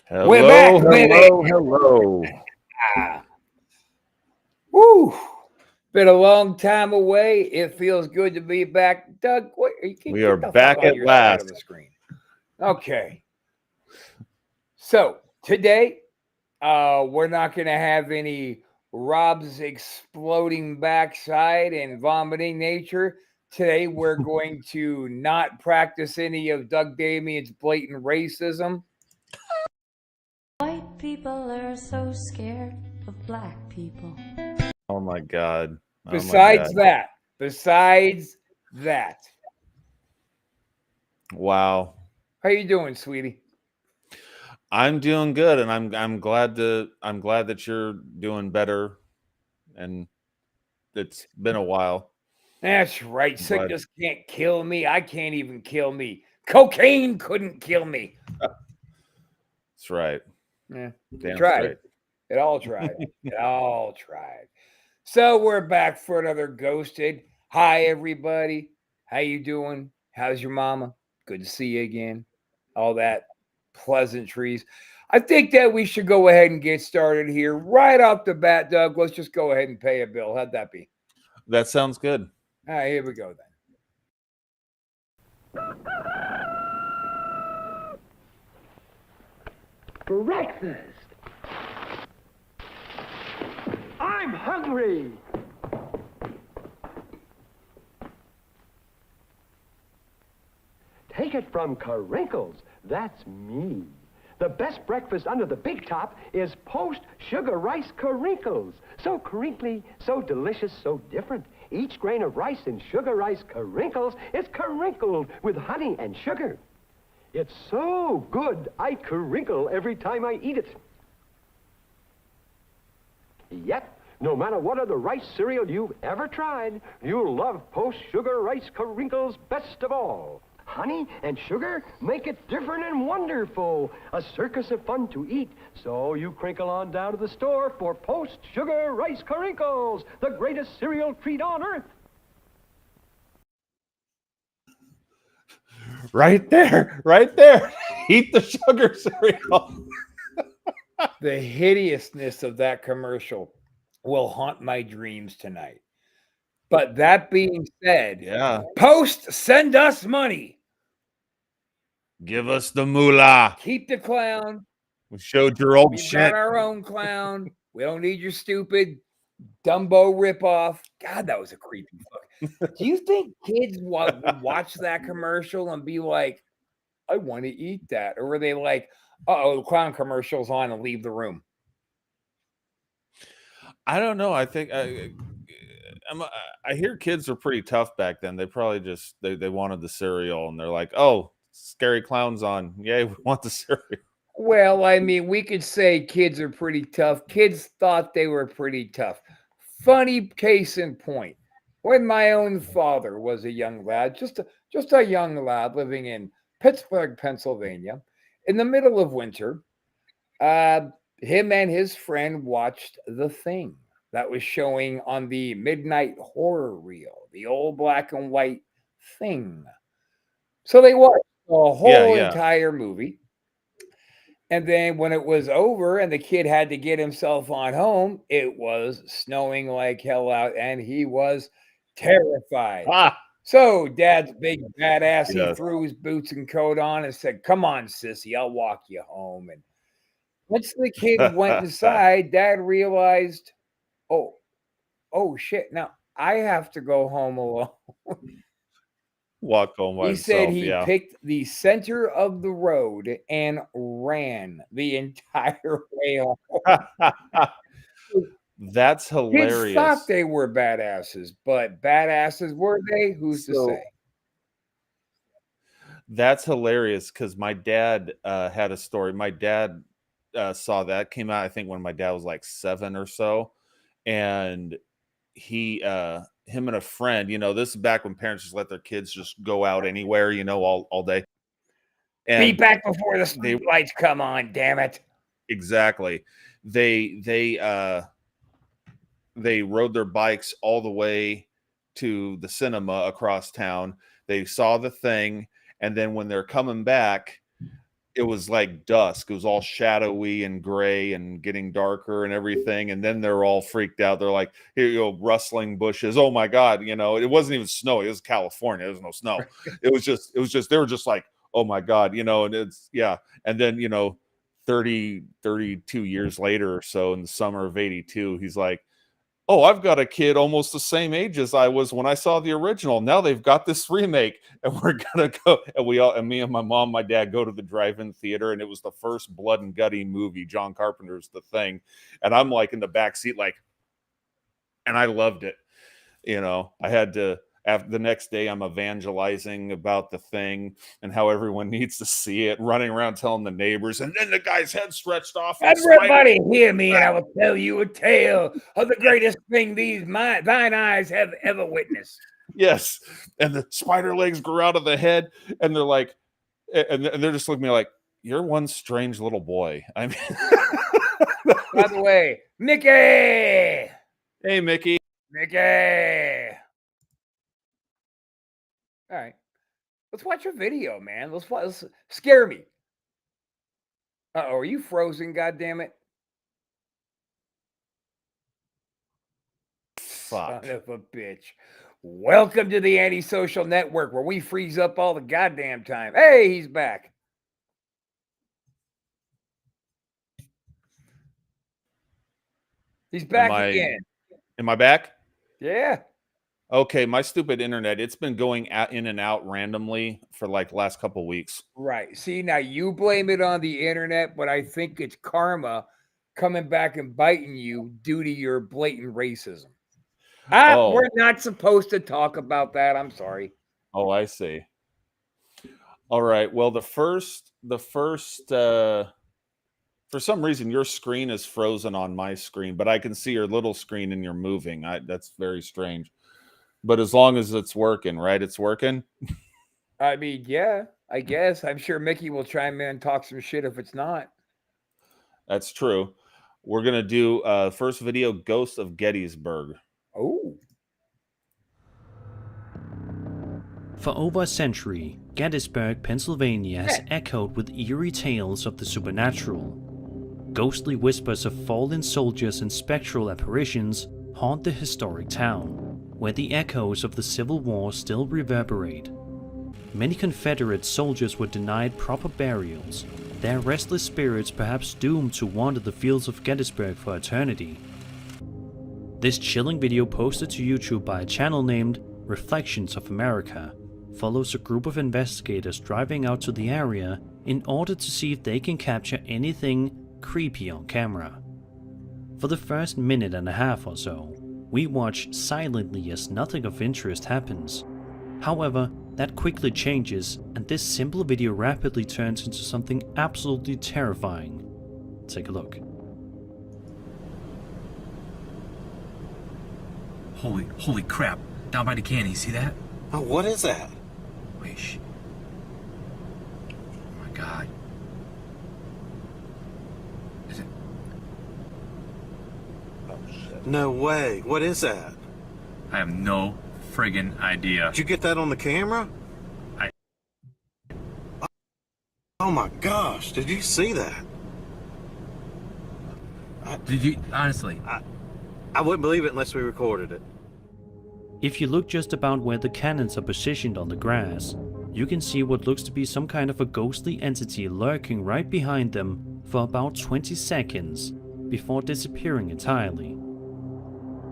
Hello, We're back, hello, baby. hello. Woo! Been a long time away. It feels good to be back. Doug, what you can We are get the fuck back on at your side of last. the screen. Okay. So today, we're not gonna have any Rob's exploding backside and vomiting nature. Today we're going to not practice any of Doug Damien's blatant racism. White people are so scared of black people. Oh my God. Oh my Besides God. that, Wow. how you doing, sweetie? I'm doing good, and I'm glad that you're doing better, and it's been a while. That's right. I'm glad. Sickness can't kill me. I can't even kill me. Cocaine couldn't kill me. That's right. Yeah, it Damn tried. straight. It all tried. It all tried. So we're back for another Ghosted. Hi, everybody. How you doing? How's your mama? Good to see you again. All that pleasantries. I think that we should go ahead and get started here right off the bat, Doug. Let's just go ahead and pay a bill. How'd that be? That sounds good. All right, here we go then. Breakfast! I'm hungry! Take it from Carinkles. That's me. The best breakfast under the big top is Post Sugar Rice Carinkles. So crinkly, so delicious, so different. Each grain of rice in Sugar Rice Carinkles is carinkled with honey and sugar. It's so good, I crinkle every time I eat it. Yep, no matter what other rice cereal you've ever tried, you'll love Post Sugar Rice Carinkles best of all. Honey and sugar make it different and wonderful. A circus of fun to eat. So you crinkle on down to the store for Post Sugar Rice Carinkles, the greatest cereal treat on earth. Right there. Right there. Eat the sugar cereal. The hideousness of that commercial will haunt my dreams tonight. But that being said, Yeah. Post, send us money. Give us the moolah. Keep the clown. We showed your old We've shit. got our own clown. We don't need your stupid Dumbo ripoff. God, that was a creepy fuck. Do you think kids would watch that commercial and be like, I want to eat that? Or were they like, uh-oh, the clown commercial's on and leave the room? I don't know. I think I hear kids were pretty tough back then. They probably just they wanted the cereal, and they're like, "Oh, scary clowns on! Yay, we want the cereal." Well, I mean, we could say kids are pretty tough. Kids thought they were pretty tough. Funny case in point. When my own father was a young lad, just a young lad living in Pittsburgh, Pennsylvania, in the middle of winter, uh, him and his friend watched The Thing that was showing on the midnight horror reel, the old black and white Thing. So they watched the Yeah, whole yeah. entire movie. And then when it was over and the kid had to get himself on home, it was snowing like hell out and he was terrified. Ah, So dad's big badass, he yes. threw his boots and coat on and said, "Come on, sissy, I'll walk you home." And once the kid went inside, dad realized, oh, oh shit, now I have to go home alone. Walk home by He said himself. he Yeah. picked the center of the road and ran the entire way home. That's Kids hilarious. thought they were badasses, but badasses were they? Who's to So say? that's hilarious because my dad had a story. My dad saw that came out, I think, when my dad was like 7 or so, and he him and a friend, this is back when parents just let their kids just go out anywhere, all day. Be And back before the they lights come on, damn it. exactly they rode their bikes all the way to the cinema across town. They saw the thing, and then when they're coming back, it was like dusk. It was all shadowy and gray and getting darker and everything. And then they're all freaked out. They're like, here you go, rustling bushes. Oh my God. It wasn't even snow. It was California. There was no snow. It was just, they were just like, oh my God, and it's, yeah. And then, 32 years later or so, in the summer of 82, he's like, oh, I've got a kid almost the same age as I was when I saw the original. Now they've got this remake, and we're gonna go. And me and my mom, my dad go to the drive-in theater, and it was the first blood and gutty movie. John Carpenter's The Thing, and I'm like in the back seat, like, and I loved it. I had to. After the next day, I'm evangelizing about The Thing and how everyone needs to see it, running around telling the neighbors, and then the guy's head stretched off. And Everybody hear me, and I will tell you a tale of the greatest thing thine eyes have ever witnessed. Yes. And the spider legs grew out of the head, and they're like, and they're just looking at me like, you're one strange little boy. I mean, By the way, Mickey. Hey, Mickey. Mickey. All right. Let's watch a video, man. Let's scare me. Uh-oh, are you frozen, goddammit? Fuck. Son of a bitch. Welcome to the Antisocial Network, where we freeze up all the goddamn time. Hey, he's back. He's back again. Am I back? Yeah. Okay, my stupid internet, it's been going in and out randomly for like the last couple of weeks. Right. See, now you blame it on the internet, but I think it's karma coming back and biting you due to your blatant racism. We're not supposed to talk about that. I'm sorry. Oh, I see. All right. Well, the first for some reason your screen is frozen on my screen, but I can see your little screen and you're moving. That's very strange. But as long as it's working, right? It's working. I mean, yeah, I guess. I'm sure Mickey will chime in and talk some shit if it's not. That's true. We're going to do first video, Ghost of Gettysburg. Oh. For over a century, Gettysburg, Pennsylvania has echoed with eerie tales of the supernatural. Ghostly whispers of fallen soldiers and spectral apparitions haunt the historic town, where the echoes of the Civil War still reverberate. Many Confederate soldiers were denied proper burials, their restless spirits perhaps doomed to wander the fields of Gettysburg for eternity. This chilling video, posted to YouTube by a channel named Reflections of America, follows a group of investigators driving out to the area in order to see if they can capture anything creepy on camera. For the first minute and a half or so, we watch silently as nothing of interest happens. However, that quickly changes, and this simple video rapidly turns into something absolutely terrifying. Take a look. Holy crap. Down by the canyon, see that? Oh, what is that? Wait, shh. Oh my god. Is it? No way. What is that? I have no friggin' idea. Did you get that on the camera? I- Oh my gosh, did you see that? Did you honestly? I wouldn't believe it unless we recorded it. If you look just about where the cannons are positioned on the grass, you can see what looks to be some kind of a ghostly entity lurking right behind them for about 20 seconds before disappearing entirely.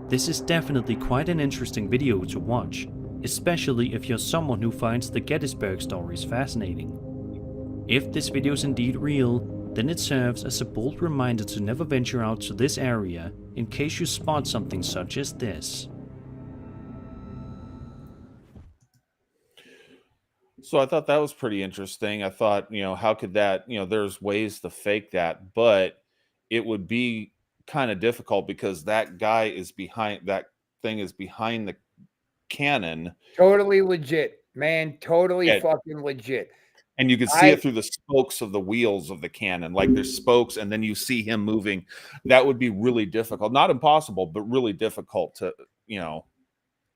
This is definitely quite an interesting video to watch, especially if you're someone who finds the Gettysburg stories fascinating. If this video is indeed real, then it serves as a bold reminder to never venture out to this area in case you spot something such as this. So I thought that was pretty interesting. I thought, how could that, there's ways to fake that, but it would be kind of difficult because that guy is behind that thing is behind the cannon. Totally legit, man. Totally Yeah. fucking legit. And you can see it through the spokes of the wheels of the cannon. Like there's spokes, and then you see him moving. That would be really difficult. Not impossible, but really difficult to, engineer.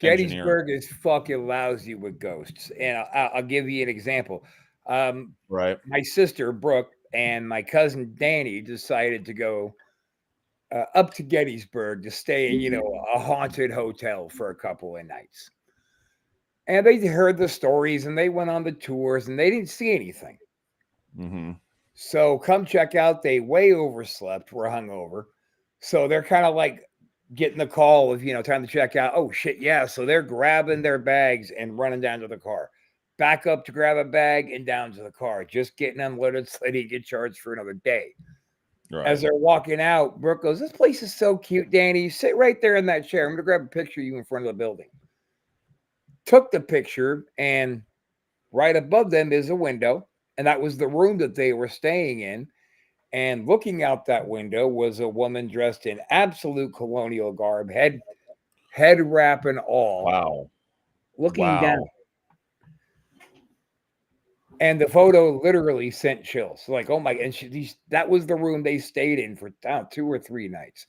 Gettysburg is fucking lousy with ghosts. And I'll give you an example. Right. My sister, Brooke, and my cousin, Danny, decided to go up to Gettysburg to stay in, a haunted hotel for a couple of nights. And they heard the stories and they went on the tours and they didn't see anything. Mm-hmm. So come check out, they way overslept, were hungover. So they're kind of like getting the call of, time to check out. Oh shit, yeah. So they're grabbing their bags and running down to the car. Back up to grab a bag and down to the car. Just getting unloaded so they didn't get charged for another day. Right. As they're walking out, Brooke goes, "This place is so cute, Danny. Sit right there in that chair. I'm going to grab a picture of you in front of the building." Took the picture, and right above them is a window, and that was the room that they were staying in. And looking out that window was a woman dressed in absolute colonial garb, head wrap and all. Wow. Looking Wow. down. And the photo literally sent chills. Like, oh my, and that was the room they stayed in for 2 or 3 nights.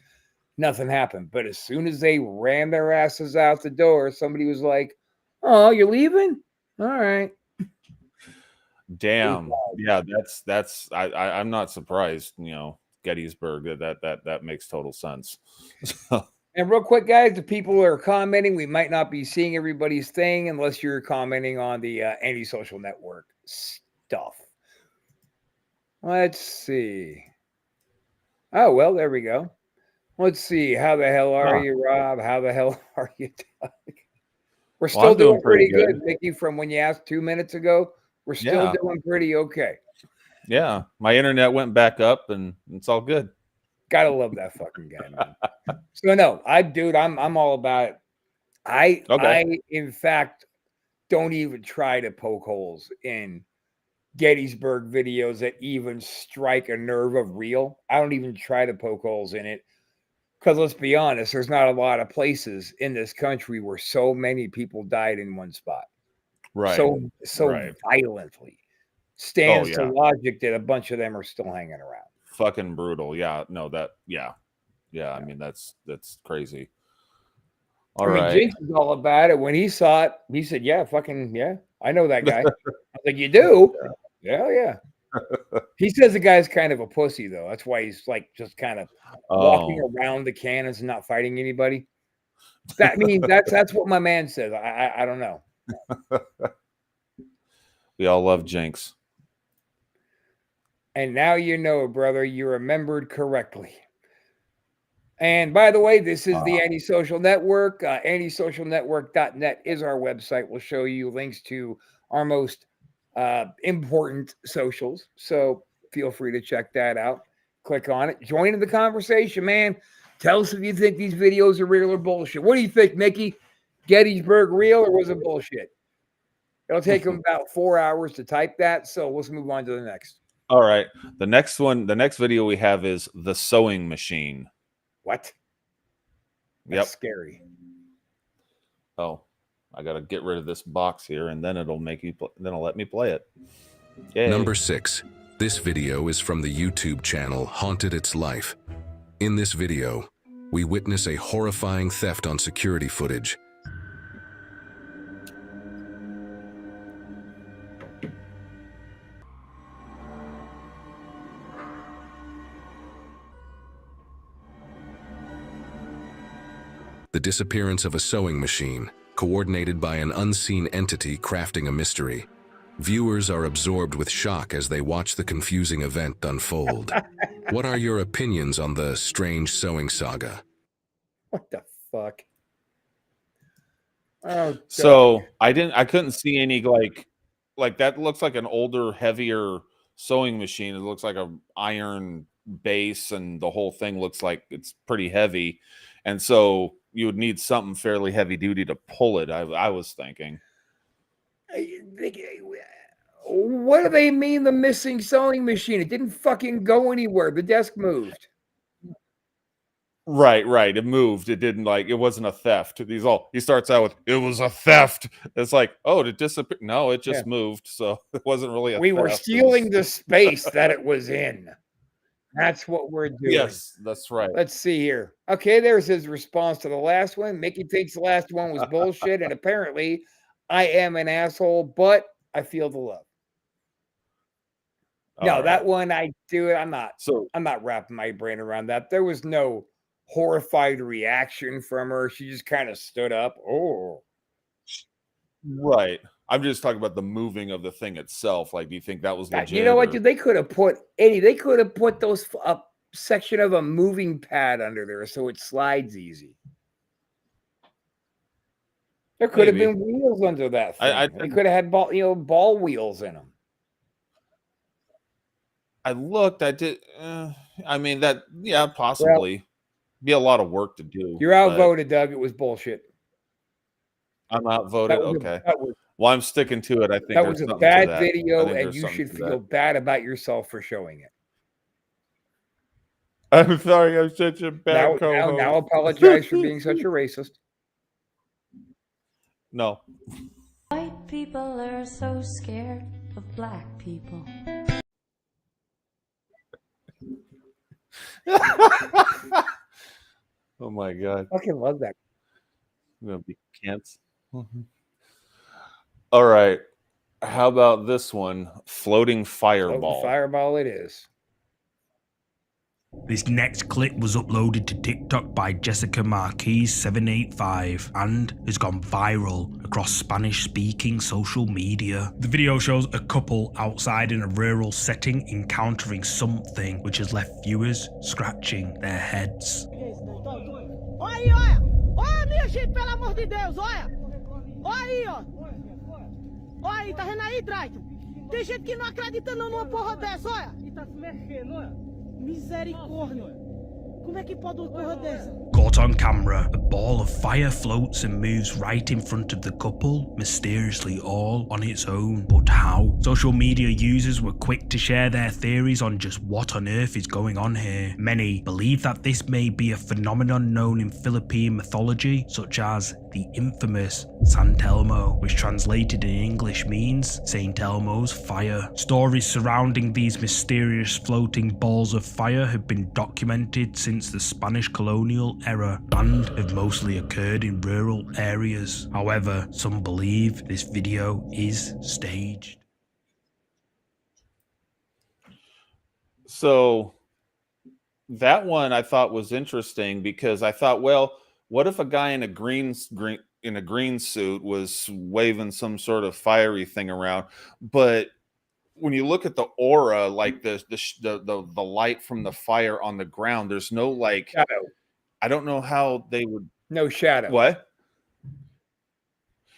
Nothing happened. But as soon as they ran their asses out the door, somebody was like, "Oh, you're leaving? All right." Damn. Yeah, I'm not surprised, Gettysburg, that makes total sense. And real quick, guys, the people who are commenting, we might not be seeing everybody's thing unless you're commenting on the anti-social network stuff. Let's see. Oh, well, there we go. Let's see. How the hell are you, Rob? How the hell are you, Doug? We're still I'm doing pretty good, good. Mickey, from when you asked 2 minutes ago. We're still doing pretty okay. Yeah. My internet went back up and it's all good. Gotta love that fucking guy, man. So no, I'm all about it. I in fact don't even try to poke holes in Gettysburg videos that even strike a nerve of real. I don't even try to poke holes in it. Because let's be honest, there's not a lot of places in this country where so many people died in one spot. Right. So right. violently. Stands to logic that a bunch of them are still hanging around. Fucking brutal. Yeah. No, I mean, that's crazy. All right. Jinx is all about it. When he saw it, he said, "Yeah, fucking yeah, I know that guy." I was like, "You do?" Yeah. He says the guy's kind of a pussy, though. That's why he's like just kind of walking around the cannons and not fighting anybody. That means that's what my man says. I don't know. We all love Jinx. And now you know, brother, you remembered correctly. And by the way, this is the Antisocial Network. Antisocialnetwork.net is our website. We'll show you links to our most important socials. So feel free to check that out. Click on it. Join in the conversation, man. Tell us if you think these videos are real or bullshit. What do you think, Mickey? Gettysburg real or was it bullshit? It'll take them about 4 hours to type that. So let's move on to the next. All right. The next video we have is the sewing machine. What? That's scary. Oh, I got to get rid of this box here, and then it'll make you. Then it'll let me play it. Yay. Number 6. This video is from the YouTube channel Haunted It's Life. In this video, we witness a horrifying theft on security footage. disappearance of a sewing machine, coordinated by an unseen entity crafting a mystery. Viewers are absorbed with shock as they watch the confusing event unfold. What are your opinions on the strange sewing saga? What the fuck? Oh, So I couldn't see any like that looks like an older, heavier sewing machine. It looks like a iron base, and the whole thing looks like it's pretty heavy. And so you would need something fairly heavy duty to pull it. I was thinking. What do they mean the missing sewing machine? It didn't fucking go anywhere. The desk moved. Right. It moved. It didn't it wasn't a theft. He starts out with, it was a theft. It's like, oh, did it disappear? No, it just moved. So it wasn't really a We theft. were It stealing was- the space that it was in. That's what we're doing. Yes, that's right. Let's see here. Okay, there's his response to the last one. Mickey thinks the last one was bullshit, and apparently I am an asshole, but I feel the love. No, All that right. one I'm not. So I'm not wrapping my brain around that. There was no horrified reaction from her. She just kind of stood up. Oh, right. I'm just talking about the moving of the thing itself. Like, do you think that was God, legit? you know what, or- dude? They could have put Eddie. They could have put those a section of a moving pad under there so it slides easy. There could have Maybe. been wheels under that thing. I They think- could have had ball wheels in them. I looked. I did. I mean, that. Yeah, possibly. Be a lot of work to do. You're but outvoted, Doug. It was bullshit. I'm outvoted. That was Okay. that was, Well, I'm sticking to it. I think that there's was a something to bad that. I video, think and there's you something should to feel that. bad about yourself for showing it. I'm sorry. I'm such a bad co-host. Now apologize for being such a racist. No. White people are so scared of black people. Oh my god. Fucking love that. I'm gonna be cancer. All right. How about this one? Floating fireball. Fireball it is. This next clip was uploaded to TikTok by Jessica Marquez 785 and has gone viral across Spanish-speaking social media. The video shows a couple outside in a rural setting encountering something which has left viewers scratching their heads. Olha aí, olha! Olha, minha gente, pelo amor de Deus, olha! Olha aí, ó! Olha aí, tá vendo aí, Triton? Tem gente que não acredita não numa porra dessa, olha! E tá se mexendo, olha! Misericórdia! Como é que pode uma porra dessa? Caught on camera, a ball of fire floats and moves right in front of the couple, mysteriously all on its own. But how? Social media users were quick to share their theories on just what on earth is going on here. Many believe that this may be a phenomenon known in Philippine mythology, such as the infamous San Telmo, which translated in English means Saint Elmo's fire. Stories surrounding these mysterious floating balls of fire have been documented since the Spanish colonial era and have mostly occurred in rural areas. However, some believe this video is staged. So that one I thought was interesting because I thought, well, what if a guy in a green suit was waving some sort of fiery thing around? But when you look at the aura, like the light from the fire on the ground, there's no Shadow. I don't know how they would. No shadow. What?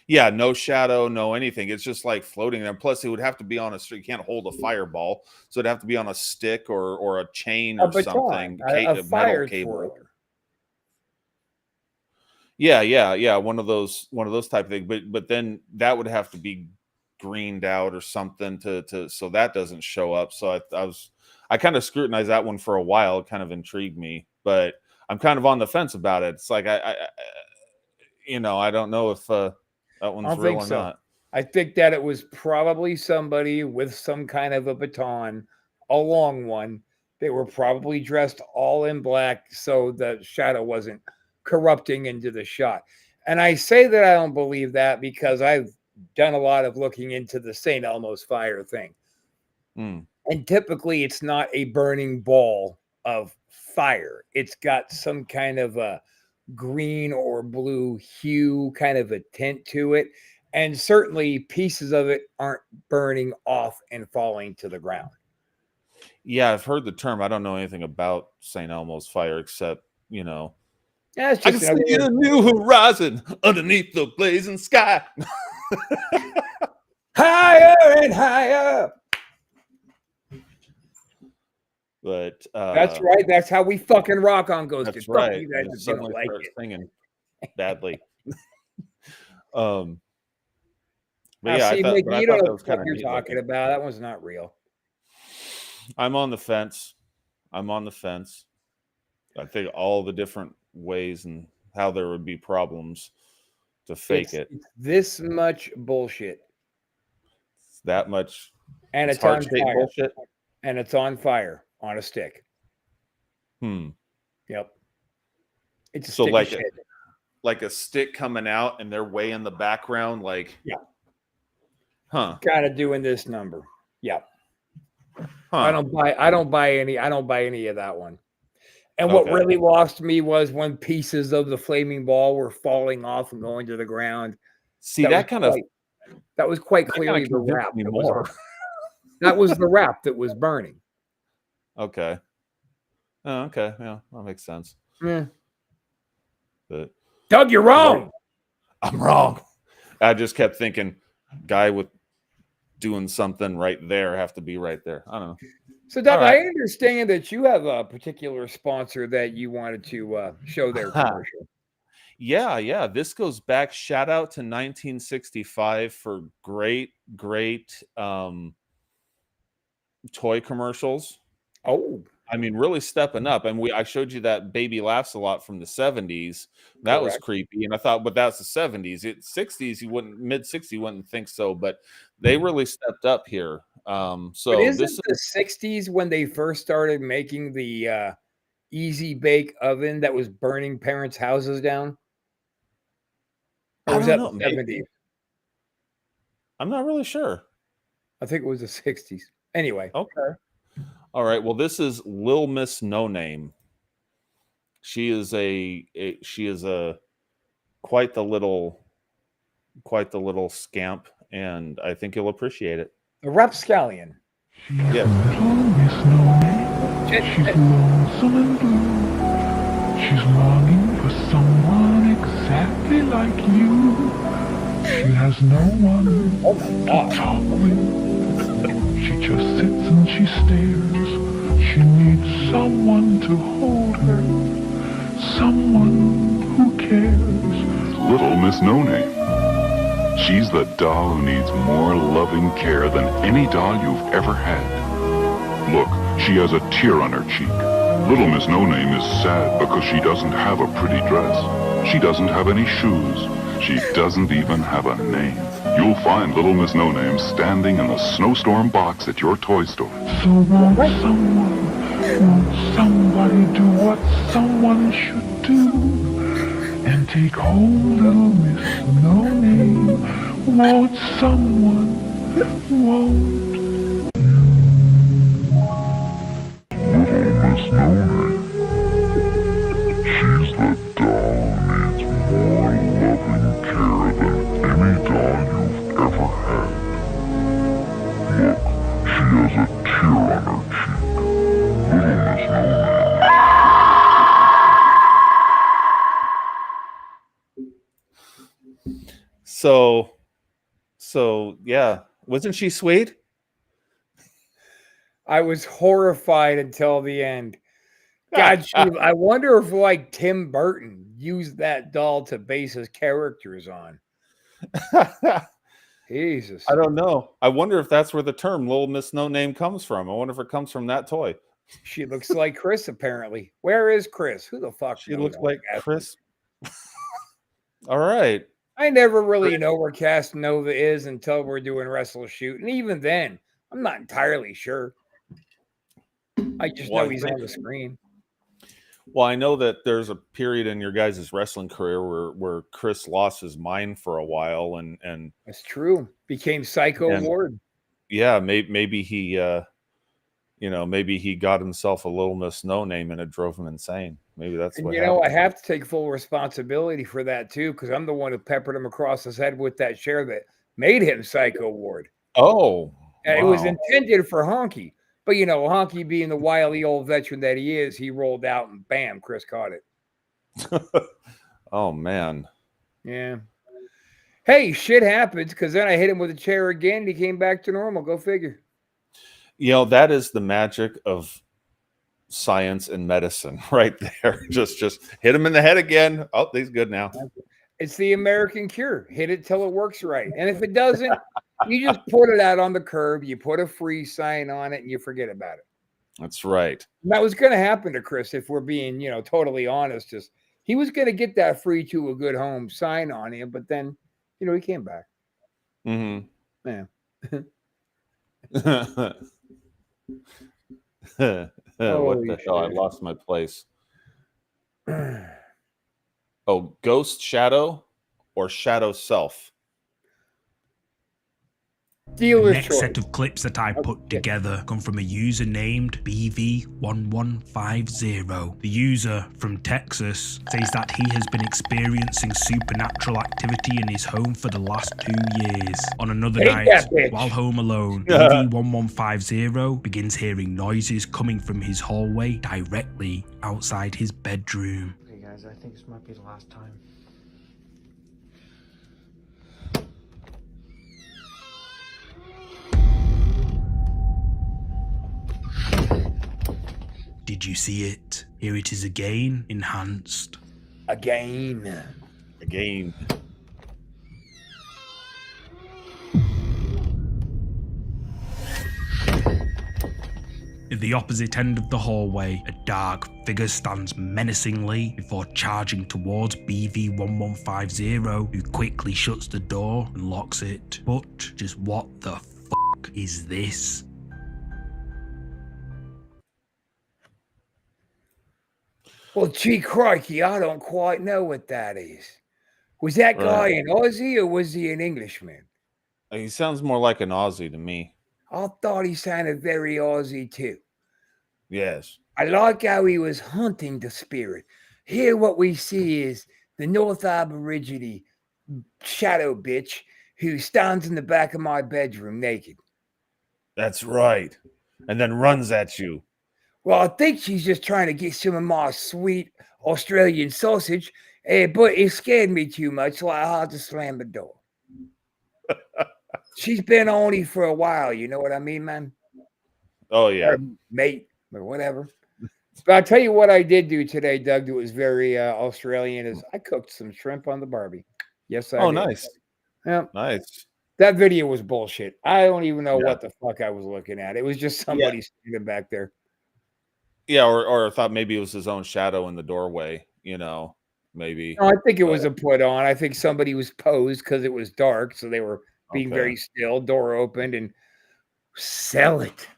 Yeah, no shadow, no anything. It's just like floating there. Plus, it would have to be on a stick. You can't hold a fireball, so it'd have to be on a stick or a chain A or baton, something. a metal fire cable. twirler. Yeah. One of those type of things. But then that would have to be greened out or something to so that doesn't show up. So I kind of scrutinized that one for a while. It kind of intrigued me, but I'm kind of on the fence about it. It's like I don't know if that one's I don't real think or so. not. I think that it was probably somebody with some kind of a baton, a long one. They were probably dressed all in black, so the shadow wasn't corrupting into the shot. And I say that I don't believe that because I've done a lot of looking into the St. Elmo's fire thing. Mm. And typically it's not a burning ball of fire. It's got some kind of a green or blue hue, kind of a tint to it. And certainly pieces of it aren't burning off and falling to the ground. Yeah, I've heard the term. I don't know anything about St. Elmo's fire except, you know, Yeah, it's I can just see a new horizon underneath the blazing sky. higher and higher. But That's right. That's how we fucking rock on Ghosted. that's Fuck right. you guys I if you suddenly don't like start it. singing badly. But Now, yeah, see, I thought, Mickey, but I you don't thought know that what was the kind fuck of you're neat talking looking. about. That one's not real. I'm on the fence. I'm on the fence. I think all the different ways and how there would be problems to fake it. It's this much bullshit. It's that much. And It's it's on heart-shaped fire. bullshit. And it's on fire on a stick. Hmm. Yep. It's a So stick like of a, shit. like a stick coming out, and they're way in the background. Like, Yeah. Huh. Kind of doing this number. Yeah. Huh. I don't buy any of that one. And what Okay. really lost me was when pieces of the flaming ball were falling off and going to the ground. See, that was quite that clearly kinda the convinced wrap. me That was, more. that was the wrap that was burning. Okay. Oh, okay. Yeah, that makes sense. Yeah. But Doug, you're wrong. I'm wrong. I just kept thinking, guy with doing something right there have to be right there. I don't know. So, Doug, All right. I understand that you have a particular sponsor that you wanted to show their commercial. Yeah. This goes back. Shout out to 1965 for great toy commercials. Oh, I mean, really stepping up. And I showed you that Baby Laughs a lot from the 70s. That was Correct. creepy. And I thought, but that's the 70s. 60s, mid-60s, you wouldn't think so. But they really stepped up here. So but isn't this the 60s when they first started making the easy bake oven that was burning parents' houses down? Or I was don't that know, the maybe. 70s? I'm not really sure. I think it was the 60s. Anyway. Okay. All right. Well, this is Lil Miss No Name. She is quite the little scamp, and I think you'll appreciate it. The rapscallion. Yes. She's lonesome and blue. She's longing for someone exactly like you. She has no one to talk with. She just sits and she stares. She needs someone to hold her. Someone who cares. Little Miss No Name. She's the doll who needs more loving care than any doll you've ever had. Look, she has a tear on her cheek. Little Miss No Name is sad because she doesn't have a pretty dress. She doesn't have any shoes. She doesn't even have a name. You'll find Little Miss No Name standing in the snowstorm box at your toy store. So won't somebody do what someone should do? And take home Little Miss No Name. Won't someone? Won't Little Miss No Name. She's the doll who needs more loving care than any doll you've ever had. Look, she has a tear on her cheek. Little Miss No Name. So yeah, wasn't she sweet? I was horrified until the end. God, I wonder if like Tim Burton used that doll to base his characters on. Jesus. I don't know. I wonder if that's where the term Little Miss No Name comes from. I wonder if it comes from that toy. She looks like Chris, apparently. Where is Chris? Who the fuck? She knows? looks like Chris. All right. I never really know where Casanova is until we're doing Wrestle Shoot. And even then, I'm not entirely sure. I just know he's on the screen. Well, I know that there's a period in your guys' wrestling career where Chris lost his mind for a while, and That's true. Became Psycho Ward. Yeah, maybe he maybe he got himself a Little Miss No Name and it drove him insane. Maybe that's And what you know, I happened. have to take full responsibility for that too, because I'm the one who peppered him across his head with that chair that made him Psycho Ward. Oh, And it was wow. intended for Honky. But Honky being the wily old veteran that he is, he rolled out and bam, Chris caught it. Oh, man. Yeah. Hey, shit happens because then I hit him with a chair again and he came back to normal. Go figure. That is the magic of science and medicine right there. Just hit him in the head again. Oh, he's good now. It's the American cure. Hit it till it works right. And if it doesn't, you just put it out on the curb. You put a free sign on it and you forget about it. That's right. And that was going to happen to Chris if we're being, totally honest. Just he was going to get that free to a good home sign on him, but then, he came back. Mm-hmm. Yeah. What the hell? I lost my place. Oh, Ghost Shadow or Shadow Self? The next set of clips that I put together come from a user named BV1150. The user from Texas says that he has been experiencing supernatural activity in his home for the last 2 years. On another night, while home alone, BV1150 begins hearing noises coming from his hallway directly outside his bedroom. Okay guys, I think this might be the last time. Did you see it? Here it is again, enhanced. Again. At the opposite end of the hallway, a dark figure stands menacingly before charging towards BV1150, who quickly shuts the door and locks it. But just what the fuck is this? Well, gee crikey, I don't quite know what that is. Was that guy an Aussie or was he an Englishman? He sounds more like an Aussie to me. I thought he sounded very Aussie too. Yes. I like how he was hunting the spirit. Here what we see is the North Aborigine shadow bitch who stands in the back of my bedroom naked. That's right. And then runs at you. Well, I think she's just trying to get some of my sweet Australian sausage, but it scared me too much, so I had to slam the door. She's been on it for a while, you know what I mean, man? Oh, yeah. Or mate, or whatever. But I'll tell you what I did do today, Doug, that was very Australian, is I cooked some shrimp on the Barbie. Yes, I did. Nice. Yeah. Nice. That video was bullshit. I don't even know what the fuck I was looking at. It was just somebody standing back there. Yeah, or I thought maybe it was his own shadow in the doorway, maybe. No, I think it was a put on. I think somebody was posed because it was dark, so they were being very still, door opened, and sell it.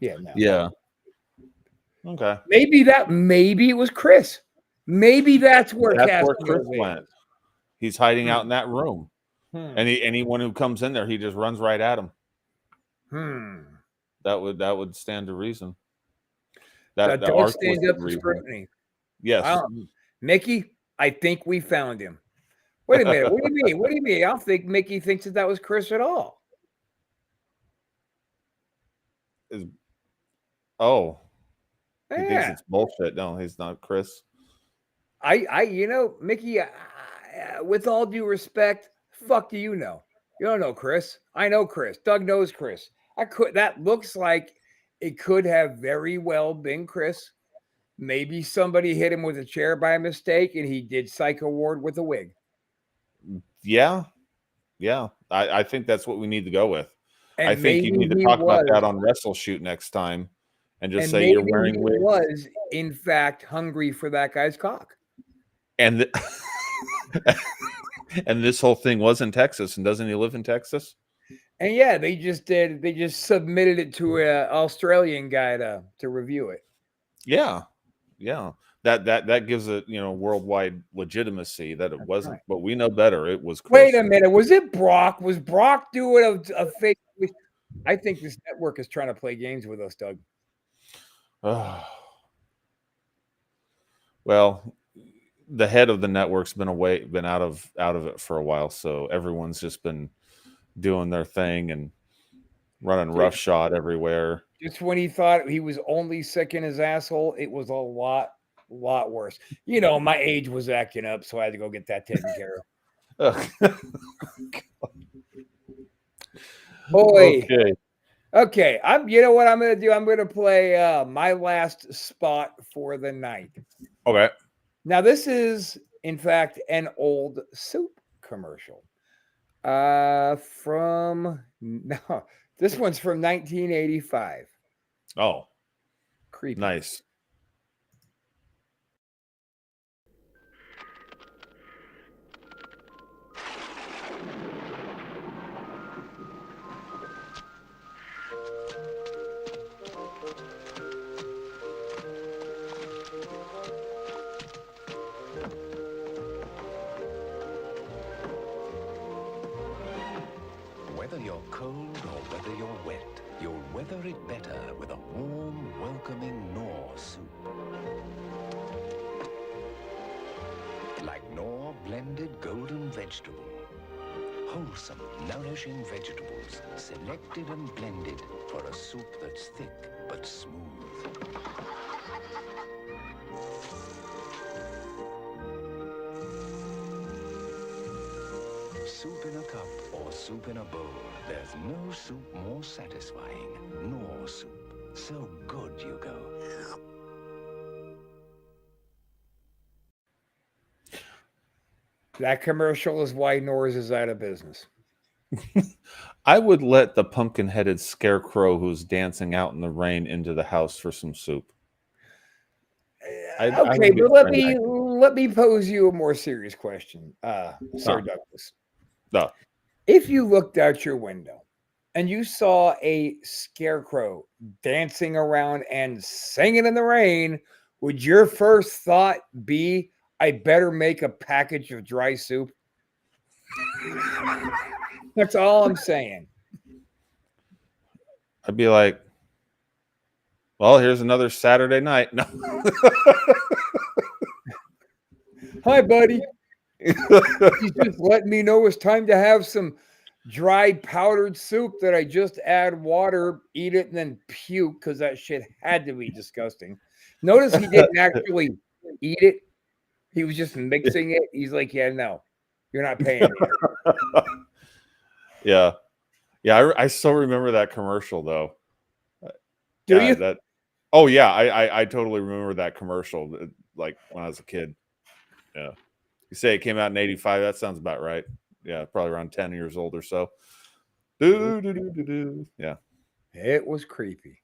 Yeah, no. Yeah. Okay. Maybe it was Chris. Maybe that's where Chris went. He's hiding out in that room. Hmm. Anyone who comes in there, he just runs right at him. That would stand to reason. That don't stand up to scrutiny. Yes. Mickey, I think we found him. Wait a minute. What do you mean? What do you mean? I don't think Mickey thinks that was Chris at all. He Yeah. thinks it's bullshit. No, he's not Chris. Mickey, with all due respect, fuck do you know? You don't know Chris. I know Chris. Doug knows Chris. That looks like it could have very well been Chris. Maybe somebody hit him with a chair by mistake and he did Psycho Ward with a wig. Yeah. Yeah. I think that's what we need to go with. And I think you need to talk about that on Wrestle Shoot next time and just say you're wearing wigs. Was, in fact, hungry for that guy's cock. And and this whole thing was in Texas. And doesn't he live in Texas? And yeah, they just submitted it to an Australian guy to review it. Yeah. Yeah. That gives it, worldwide legitimacy that it wasn't, but we know better. It was Chris. Wait a minute. Was it Brock? Was Brock doing a fake? I think this network is trying to play games with us, Doug. Well, the head of the network's been out of it for a while, so everyone's just been doing their thing and running roughshod everywhere. Just when he thought he was only sick in his asshole, it was a lot worse. You know, my age was acting up, so I had to go get that taken care of. Boy. Okay. You know what I'm gonna do? I'm gonna play my last spot for the night. Okay. Now, this is, in fact, an old soup commercial. This one's from 1985. Oh, creepy. Nice. Whether you're cold or whether you're wet, you'll weather it better with a warm, welcoming Knorr soup. Like Knorr blended golden vegetable. Wholesome, nourishing vegetables, selected and blended for a soup that's thick but smooth. Soup in a cup or soup in a bowl, there's no soup more satisfying. Knorr soup. So good you go. That commercial is why Knorr's is out of business. I would let the pumpkin-headed scarecrow who's dancing out in the rain into the house for some soup. Okay, but let me pose you a more serious question, Sir Douglas. No. If you looked out your window and you saw a scarecrow dancing around and singing in the rain, would your first thought be, I better make a package of dry soup? That's all I'm saying. I'd be like, well, here's another Saturday night. No. Hi, buddy. He's just letting me know it's time to have some dry powdered soup that I just add water, eat it, and then puke because that shit had to be disgusting. Notice he didn't actually eat it. He was just mixing it. He's like, yeah, no, you're not paying me. Yeah. I still remember that commercial though. Do you? Oh yeah, I totally remember that commercial. Like when I was a kid. Yeah. You say it came out in 85. That sounds about right. Yeah, probably around 10 years old or so. Yeah. It was creepy.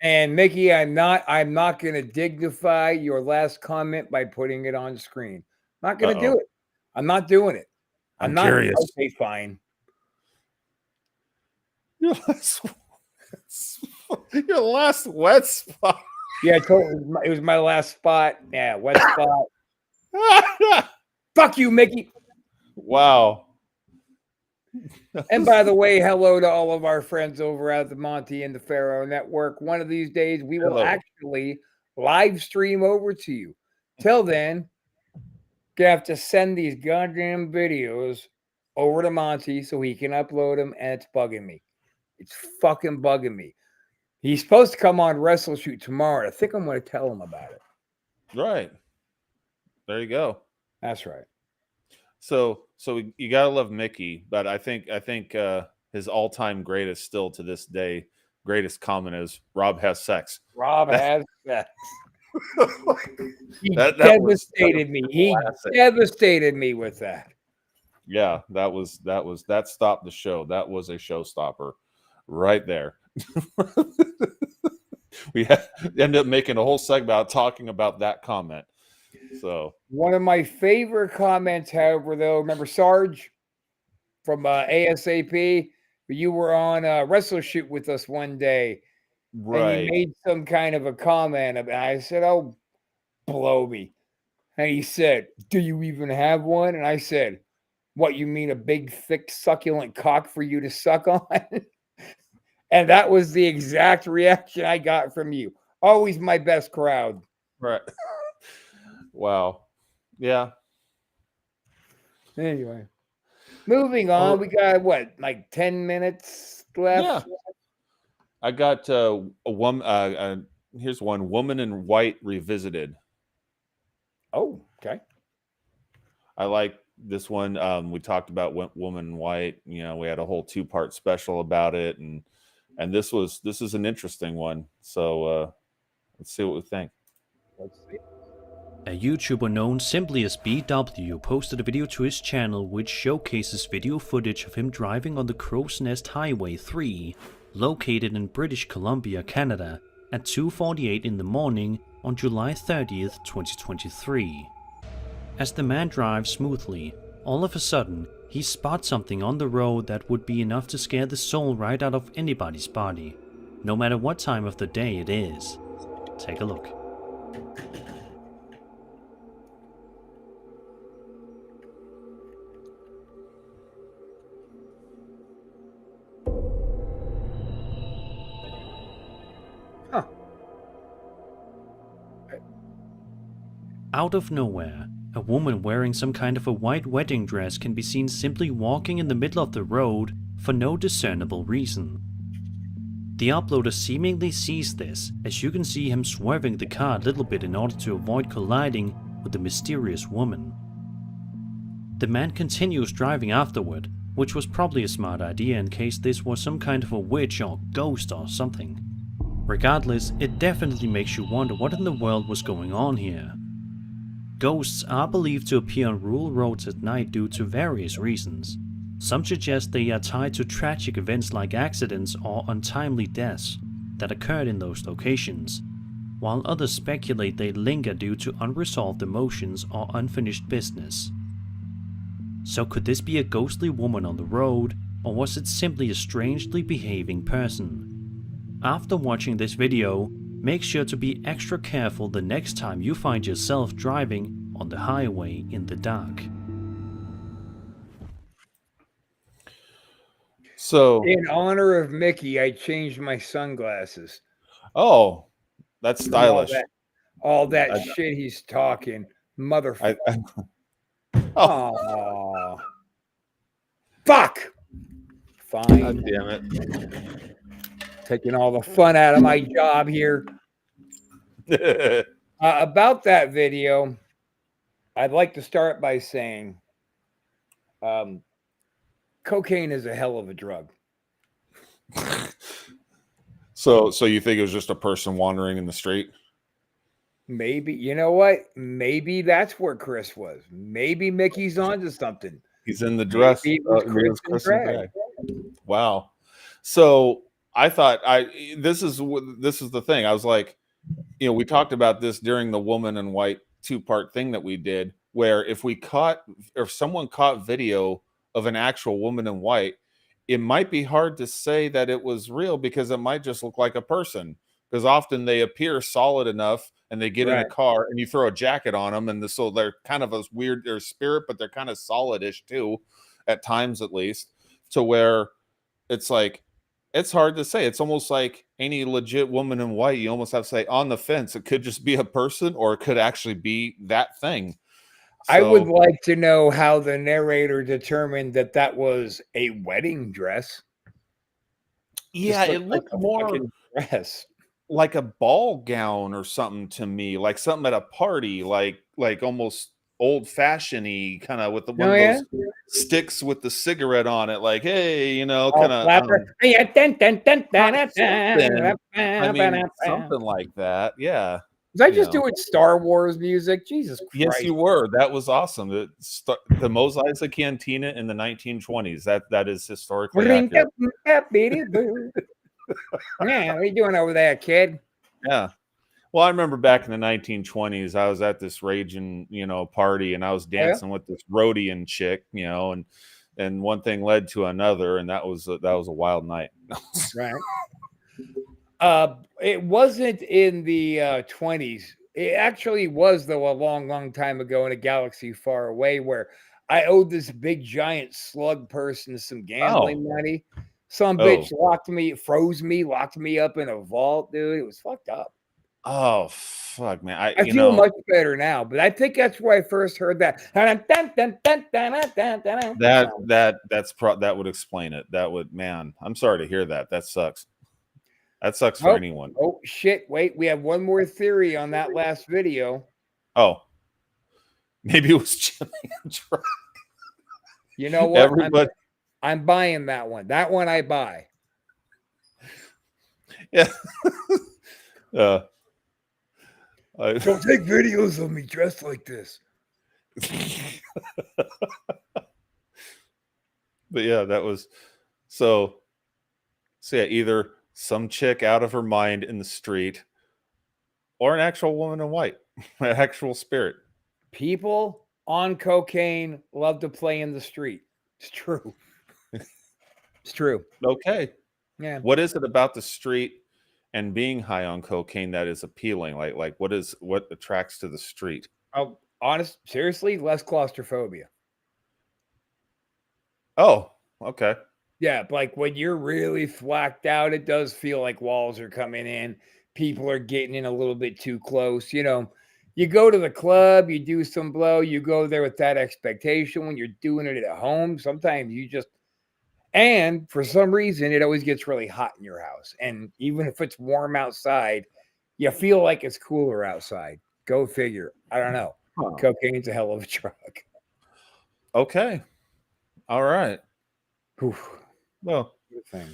And Mickey, I'm not going to dignify your last comment by putting it on screen. I'm not going to do it. I'm not doing it. I'm not curious. Okay, fine. Your last wet spot. Yeah, totally. It was my last spot. Yeah, wet spot. Fuck you, Mickey. Wow. And by the way, hello to all of our friends over at the Monty and the Pharaoh Network. One of these days, we will actually live stream over to you. Till then, you have to send these goddamn videos over to Monty so he can upload them, and it's bugging me. It's fucking bugging me. He's supposed to come on Wrestle Shoot tomorrow. I think I'm going to tell him about it. Right. There you go. That's right. So you gotta love Mickey, but I think his all-time greatest still to this day, greatest comment is Rob has sex. Rob has sex. He that devastated me. He devastated me with that. Yeah, that stopped the show. That was a showstopper right there. We ended up making a whole segment out talking about that comment. So one of my favorite comments, however, though, remember Sarge from ASAP? You were on Wrestle Shoot with us one day, right? And he made some kind of a comment. I said, "Oh, blow me," and he said, "Do you even have one?" And I said, "What, you mean a big, thick, succulent cock for you to suck on?" And that was the exact reaction I got from you. Always my best crowd. Right. Wow. Yeah. Anyway, moving on. We got what, like 10 minutes left? Yeah. I got a woman. Here's one: Woman in White Revisited. Oh, okay. I like this one. We talked about Woman in White. You know, we had a whole 2-part special about it, and this is an interesting one. So let's see what we think. Let's see. A YouTuber known simply as BW posted a video to his channel which showcases video footage of him driving on the Crow's Nest Highway 3, located in British Columbia, Canada, at 2:48 in the morning on July 30th, 2023. As the man drives smoothly, all of a sudden, he spots something on the road that would be enough to scare the soul right out of anybody's body, no matter what time of the day it is. Take a look. Out of nowhere, a woman wearing some kind of a white wedding dress can be seen simply walking in the middle of the road for no discernible reason. The uploader seemingly sees this, as you can see him swerving the car a little bit in order to avoid colliding with the mysterious woman. The man continues driving afterward, which was probably a smart idea in case this was some kind of a witch or ghost or something. Regardless, it definitely makes you wonder what in the world was going on here. Ghosts are believed to appear on rural roads at night due to various reasons. Some suggest they are tied to tragic events like accidents or untimely deaths that occurred in those locations, while others speculate they linger due to unresolved emotions or unfinished business. So could this be a ghostly woman on the road, or was it simply a strangely behaving person? After watching this video, make sure to be extra careful the next time you find yourself driving on the highway in the dark. So, in honor of Mickey, I changed my sunglasses. Oh, that's stylish. All that shit he's talking, motherfucker. Oh, fuck! Fine. God damn it. Taking all the fun out of my job here. About that video, I'd like to start by saying cocaine is a hell of a drug. So you think it was just a person wandering in the street? Maybe, you know what? Maybe that's where Chris was. Maybe Mickey's onto something. He's in the dress. Maybe it was It was Chris Chris in in drag. Wow. So I thought this is the thing. I was like, we talked about this during the Woman in White 2-part thing that we did, where if someone caught video of an actual woman in white, it might be hard to say that it was real because it might just look like a person, because often they appear solid enough and they get in a car and you throw a jacket on them, and so they're kind of a weird, they're spirit, but they're kind of solid-ish too, at times at least, to where it's like, it's hard to say. It's almost like any legit woman in white, you almost have to say on the fence. It could just be a person, or it could actually be that thing. I would like to know how the narrator determined that that was a wedding dress. Yeah, it looked more dress, like a ball gown or something to me, like something at a party, like almost old-fashioned-y, kind of with the one of those sticks with the cigarette on it, like, hey, kind of something like that. Yeah. Was I just doing Star Wars music? Jesus Christ. Yes, you were. That was awesome. The Mos Eisley Cantina in the 1920s. That is historically accurate. Yeah, what are you doing over there, kid? Yeah. Well, I remember back in the 1920s, I was at this raging, party, and I was dancing with this Rhodian chick, and one thing led to another, and that was a wild night. Right. It wasn't in the 20s. It actually was, though, a long, long time ago in a galaxy far away, where I owed this big giant slug person some gambling money. Some bitch froze me, locked me up in a vault, dude. It was fucked up. Oh fuck, man! I feel much better now, but I think that's where I first heard that. That would explain it. That would, man. I'm sorry to hear that. That sucks. That sucks for anyone. Oh shit! Wait, we have one more theory on that last video. Oh, maybe it was Jimmy and Truck. You know what? Everybody, I'm buying that one. That one I buy. Yeah. Don't take videos of me dressed like this. But yeah, that was so yeah, either some chick out of her mind in the street or an actual woman in white, an actual spirit. People on cocaine love to play in the street. It's true. It's true. Okay. Yeah. What is it about the street and being high on cocaine that is appealing? Like what attracts to the street? Oh, seriously, less claustrophobia. Oh, okay. Yeah, like when you're really thwacked out, it does feel like walls are coming in. People are getting in a little bit too close. You know, you go to the club, you do some blow, you go there with that expectation. When you're doing it at home, sometimes you just, and for some reason, it always gets really hot in your house. And even if it's warm outside, you feel like it's cooler outside. Go figure. I don't know. Huh. Cocaine's a hell of a drug. Okay. All right. Oof. Well, good thing.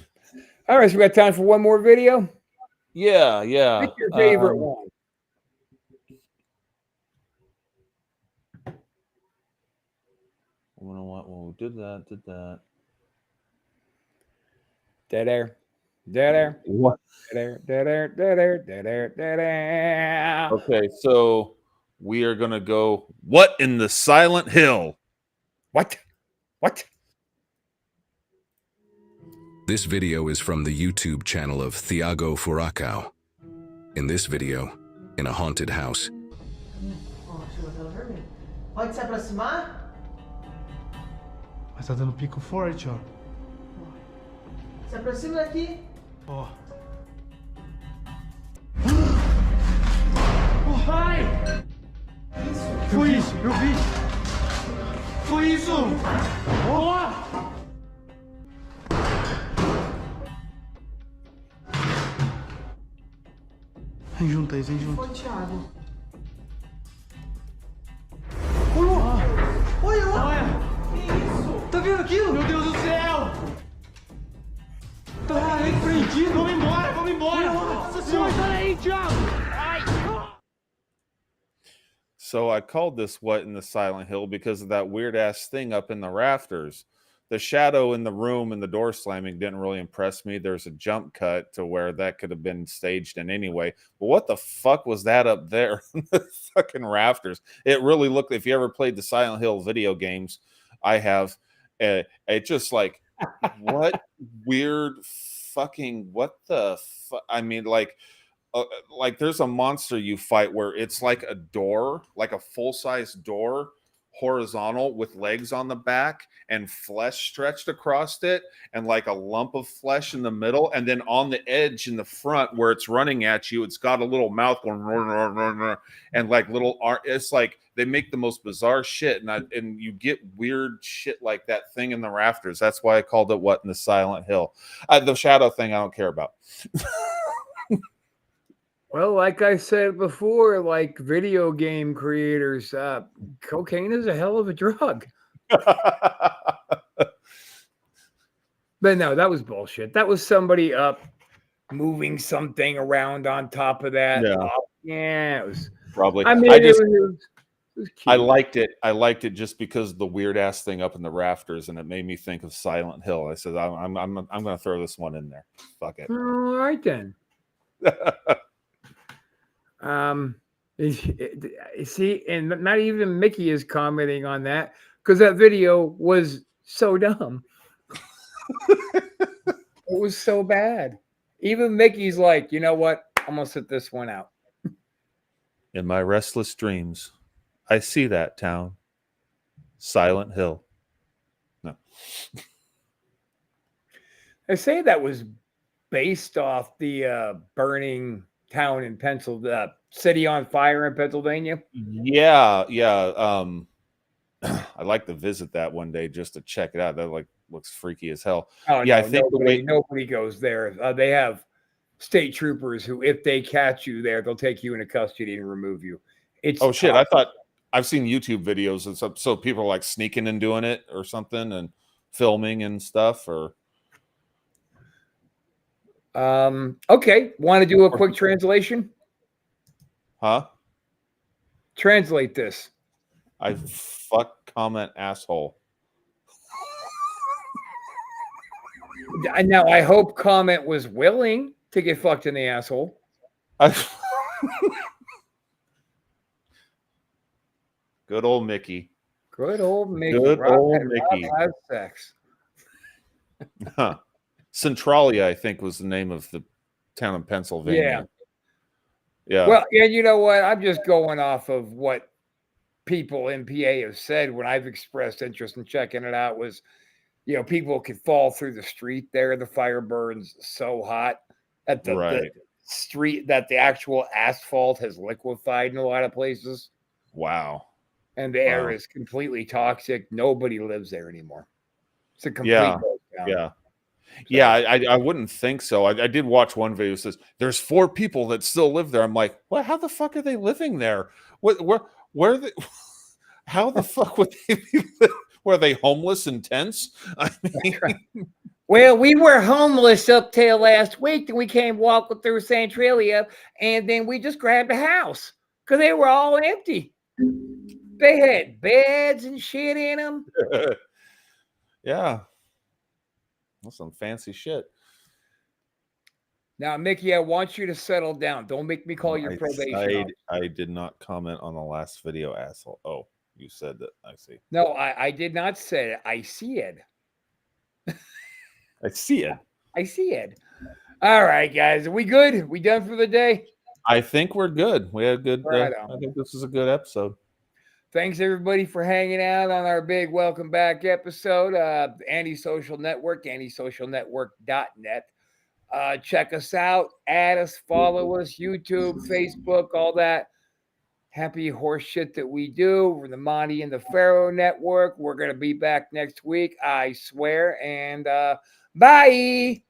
All right, so we got time for one more video. Yeah. What's your favorite one? You know what? Well, we did that. Dead air. Dead air. What? Dead air. Okay, so we are gonna go. What in the Silent Hill? What? This video is from the YouTube channel of Thiago Furacão. In this video, in a haunted house, Pode se aproximar? Mas tá dando pico forte, ó. Se aproxima daqui. Ó. Ai! Isso! Foi isso! Eu vi! Foi isso! Ó! Vem junto aí, vem junto. Foi, Thiago. Olha! Que isso? Tá vendo aquilo? Meu Deus do céu! Tá repreendido! Vamos embora! Nossa senhora! Olha aí, Thiago! Ai! So I called this What in the Silent Hill because of that weird ass thing up in the rafters. The shadow in the room and the door slamming didn't really impress me. There's a jump cut to where that could have been staged in anyway. But what the fuck was that up there? The fucking rafters. It really looked, if you ever played the Silent Hill video games, I have, it just like, what weird fucking, what the fuck? I mean, like there's a monster you fight where it's like a door, like a full-size door, horizontal with legs on the back and flesh stretched across it and like a lump of flesh in the middle, and then on the edge in the front where it's running at you, it's got a little mouth going and like little art. It's like they make the most bizarre shit, and you get weird shit like that thing in the rafters. That's why I called it What in the Silent Hill. The shadow thing I don't care about. Well, like I said before, like video game creators, cocaine is a hell of a drug. But no, that was bullshit. That was somebody up moving something around on top of that. Yeah, yeah, it was probably. I mean, it was cute. I liked it. I liked it just because of the weird ass thing up in the rafters, and it made me think of Silent Hill. I said, I'm going to throw this one in there. Fuck it. All right then. See, and not even Mickey is commenting on that because that video was so dumb. It was so bad. Even Mickey's like, you know what? I'm gonna sit this one out. In my restless dreams, I see that town, Silent Hill. No. They say that was based off the burning town in Pennsylvania, city on fire in Pennsylvania. Yeah, yeah. I'd like to visit that one day just to check it out. That looks freaky as hell. Oh yeah, no, I think nobody goes there. They have state troopers who, if they catch you there, they'll take you into custody and remove you. It's oh shit! I thought I've seen YouTube videos and stuff. So people are like sneaking and doing it or something and filming and stuff. Or okay. Want to do a quick translation? Huh? Translate this. I fuck comment asshole. Now I hope comment was willing to get fucked in the asshole. Good old Mickey. Good old Mickey. Good old Mickey. Have sex. Huh. Centralia, I think, was the name of the town in Pennsylvania. Yeah. Well, and you know what? I'm just going off of what people in PA have said when I've expressed interest in checking it out. Was, people could fall through the street there. The fire burns so hot that the street, that the actual asphalt has liquefied in a lot of places. Wow. And the air is completely toxic. Nobody lives there anymore. It's a complete yeah. ghost town. Yeah. Yeah, I wouldn't think so. I did watch one video that says there's 4 people that still live there. I'm like, what? How the fuck are they living there? Where are they? How the fuck would they be? Were they homeless in tents? I mean, well, we were homeless up till last week, and we came walking through Centralia, and then we just grabbed a house because they were all empty. They had beds and shit in them. Yeah. That's some fancy shit. Now, Mickey, I want you to settle down. Don't make me call your probation. I did not comment on the last video, asshole. Oh, you said that. I see. No, I did not say it. I see it. I see it. I see it. All right, guys. Are we good? We done for the day? I think we're good. We had a good. Right I think this is a good episode. Thanks, everybody, for hanging out on our big welcome back episode. Antisocial Network, antisocialnetwork.net. Check us out, add us, follow us, YouTube, Facebook, all that happy horse shit that we do. We're the Monty and the Pharaoh Network. We're going to be back next week, I swear. And bye.